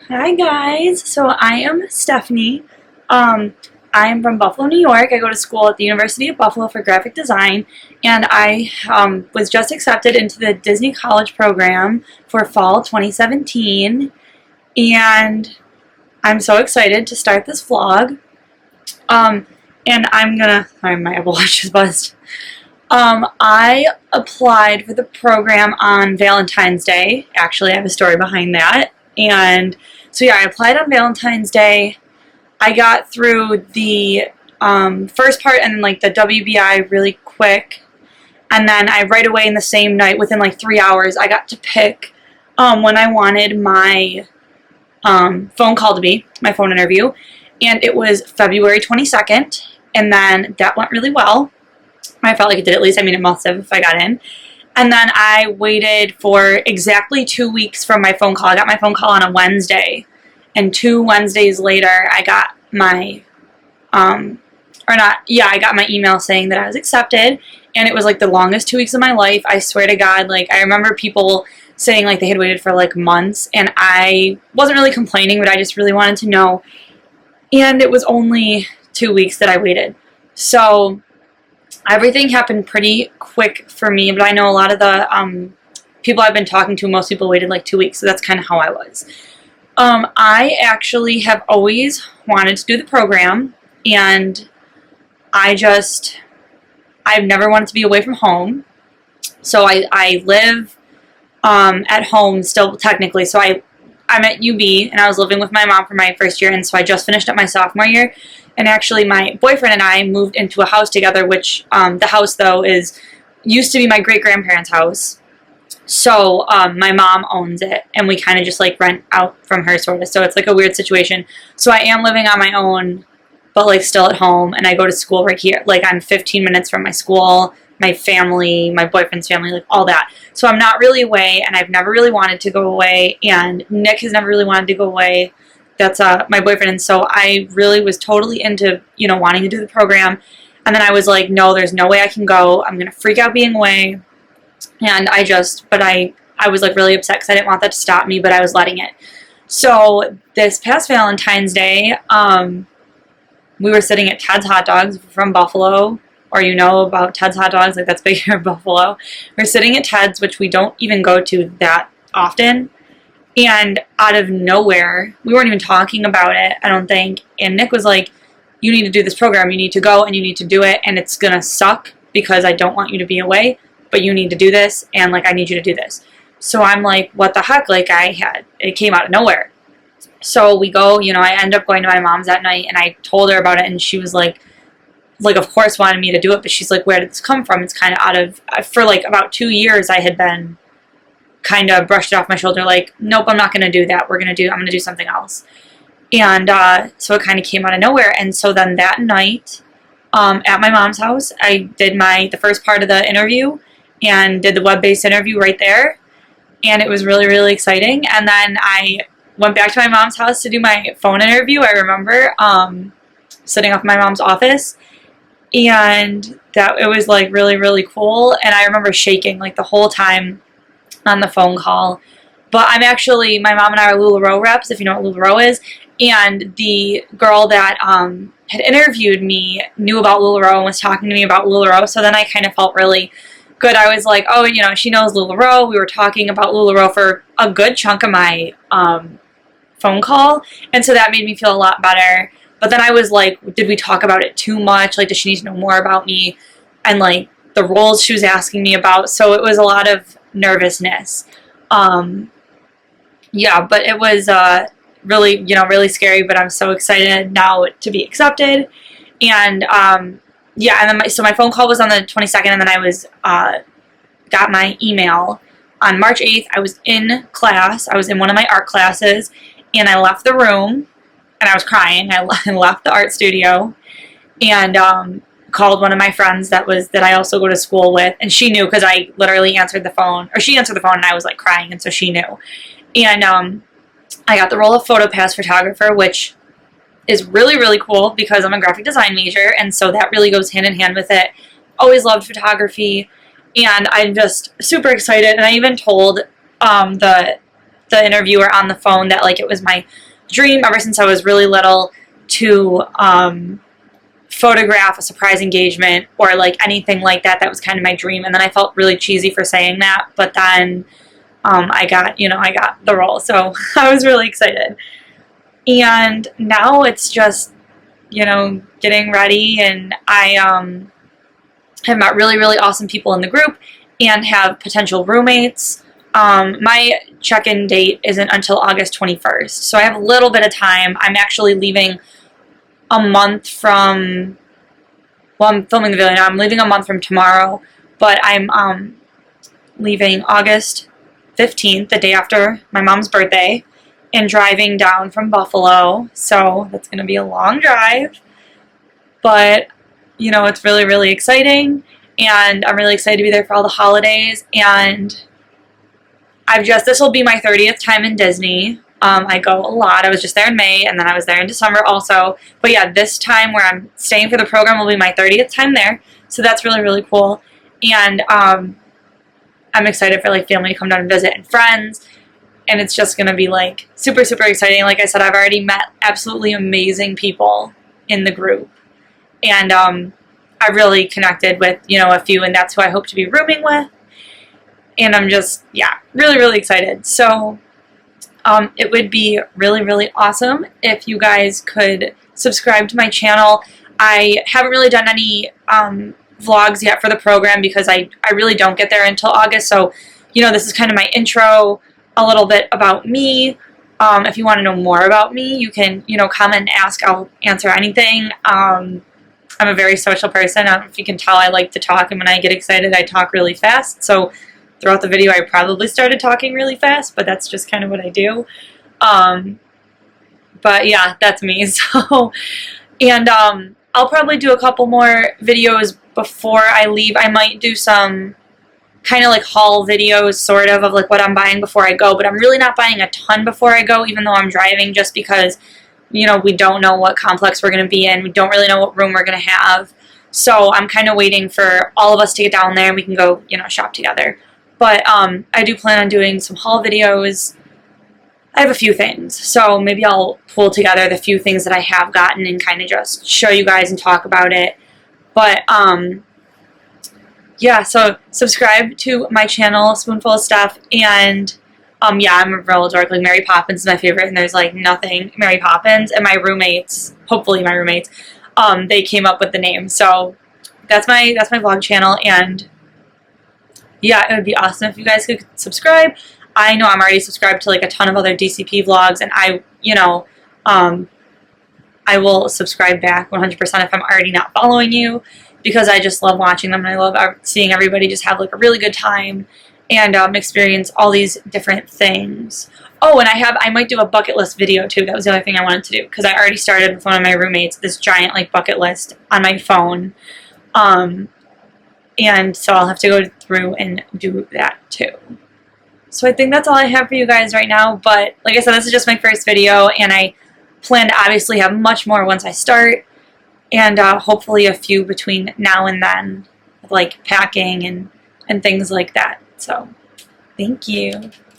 Hi guys, so I am Stephanie. I am from Buffalo, New York. I go to school at the University of Buffalo for graphic design, and I was just accepted into the Disney College program for fall 2017, and I'm so excited to start this vlog. And sorry, my Apple Watch is buzzed. I applied for the program on Valentine's Day. Actually, I have a story behind that. And so yeah, I applied on Valentine's Day. I got through the first part and like the WBI really quick. And then I right away in the same night, within like 3 hours, I got to pick when I wanted my phone call to be, my phone interview. And it was February 22nd. And then that went really well. I felt like it did, at least. I mean, it must have if I got in. And then I waited for exactly 2 weeks from my phone call. I got my phone call on a Wednesday. And 2 Wednesdays later, I got my, I got my email saying that I was accepted. And it was like the longest 2 weeks of my life. I swear to God, like, I remember people saying like they had waited for like months. And I wasn't really complaining, but I just really wanted to know. And it was only 2 weeks that I waited. So everything happened pretty quick for me, but I know a lot of the people I've been talking to, most people waited like 2 weeks, so that's kind of how I was. I actually have always wanted to do the program, and I've never wanted to be away from home. So I live at home still technically, so I'm at UB, and I was living with my mom for my first year, and so I just finished up my sophomore year. And actually, my boyfriend and I moved into a house together, which the house, though, used to be my great-grandparents' house. So my mom owns it, and we kind of just, like, rent out from her, sort of. So it's, like, a weird situation. So I am living on my own, but, like, still at home, and I go to school right here. Like, I'm 15 minutes from my school, my family, my boyfriend's family, like, all that. So I'm not really away, and I've never really wanted to go away, and Nick has never really wanted to go away. That's my boyfriend, and so I really was totally into, wanting to do the program. And then I was like, no, there's no way I can go. I'm going to freak out being away. And I was like really upset because I didn't want that to stop me, but I was letting it. So this past Valentine's Day, we were sitting at Ted's Hot Dogs from Buffalo, or about Ted's Hot Dogs, like that's big here in Buffalo. We're sitting at Ted's, which we don't even go to that often. And out of nowhere, we weren't even talking about it, I don't think. And Nick was like, you need to do this program. You need to go and you need to do it. And it's going to suck because I don't want you to be away. But you need to do this. And, like, I need you to do this. So I'm like, what the heck? Like, it came out of nowhere. So we go, I end up going to my mom's that night. And I told her about it. And she was like, of course wanted me to do it. But she's like, where did this come from? It's kind of out of, for, like, about 2 years I had been kind of brushed it off my shoulder, like, nope, I'm not going to do that. I'm going to do something else. And so it kind of came out of nowhere. And so then that night, at my mom's house, I did the first part of the interview and did the web-based interview right there. And it was really, really exciting. And then I went back to my mom's house to do my phone interview. I remember sitting up in my mom's office. And it was, like, really, really cool. And I remember shaking, like, the whole time on the phone call. But my mom and I are LuLaRoe reps, if you know what LuLaRoe is. And the girl that had interviewed me knew about LuLaRoe and was talking to me about LuLaRoe. So then I kind of felt really good. I was like, oh, she knows LuLaRoe. We were talking about LuLaRoe for a good chunk of my phone call. And so that made me feel a lot better. But then I was like, did we talk about it too much? Like, does she need to know more about me? And, like, the roles she was asking me about. So it was a lot of nervousness. Yeah, but it was really, really scary, but I'm so excited now to be accepted. And yeah, and then my phone call was on the 22nd, and then I got my email on March 8th. I was in class. I was in one of my art classes, and I left the room, and I was crying. I left the art studio, and called one of my friends that I also go to school with, and she knew because I literally answered the phone, or she answered the phone, and I was like crying, and so she knew. And I got the role of PhotoPass photographer, which is really, really cool because I'm a graphic design major, and so that really goes hand in hand with it. Always loved photography, and I'm just super excited. And I even told the the interviewer on the phone that like it was my dream ever since I was really little to photograph a surprise engagement or like anything like that. That was kind of my dream. And then I felt really cheesy for saying that, but then I got the role, so I was really excited. And now it's just, getting ready, and I have met really, really awesome people in the group and have potential roommates. My check-in date isn't until August 21st, so I have a little bit of time. I'm actually leaving a month from, well, I'm filming the video now. I'm leaving a month from tomorrow, but I'm leaving August 15th, the day after my mom's birthday, and driving down from Buffalo. So that's going to be a long drive, but it's really, really exciting, and I'm really excited to be there for all the holidays. And this will be my 30th time in Disney. I go a lot. I was just there in May, and then I was there in December also. But yeah, this time where I'm staying for the program will be my 30th time there. So that's really, really cool. And I'm excited for like family to come down and visit and friends. And it's just going to be like super, super exciting. Like I said, I've already met absolutely amazing people in the group. And I really connected with, a few, and that's who I hope to be rooming with. And I'm just, really, really excited. So it would be really, really awesome if you guys could subscribe to my channel. I haven't really done any vlogs yet for the program because I really don't get there until August. So, this is kind of my intro, a little bit about me. If you want to know more about me, you can, comment and ask. I'll answer anything. I'm a very social person. I don't know if you can tell, I like to talk, and when I get excited, I talk really fast. So throughout the video, I probably started talking really fast, but that's just kind of what I do. But yeah, that's me. So, and I'll probably do a couple more videos before I leave. I might do some kind of like haul videos, sort of like what I'm buying before I go, but I'm really not buying a ton before I go, even though I'm driving, just because we don't know what complex we're going to be in. We don't really know what room we're going to have. So I'm kind of waiting for all of us to get down there and we can go, shop together. But I do plan on doing some haul videos. I have a few things. So maybe I'll pull together the few things that I have gotten and kind of just show you guys and talk about it. But yeah, so subscribe to my channel, Spoonful of Stuff, and yeah, I'm a real dork. Like Mary Poppins is my favorite, and there's like nothing Mary Poppins. And my roommates, hopefully my roommates, they came up with the name. So that's my vlog channel, and yeah, it would be awesome if you guys could subscribe. I know I'm already subscribed to like a ton of other DCP vlogs, and I will subscribe back 100% if I'm already not following you, because I just love watching them, and I love seeing everybody just have like a really good time and experience all these different things. Oh, and I might do a bucket list video too. That was the other thing I wanted to do, because I already started with one of my roommates this giant like bucket list on my phone. And so I'll have to go through and do that too. So I think that's all I have for you guys right now. But like I said, this is just my first video, and I plan to obviously have much more once I start, and hopefully a few between now and then, like packing and things like that. So thank you.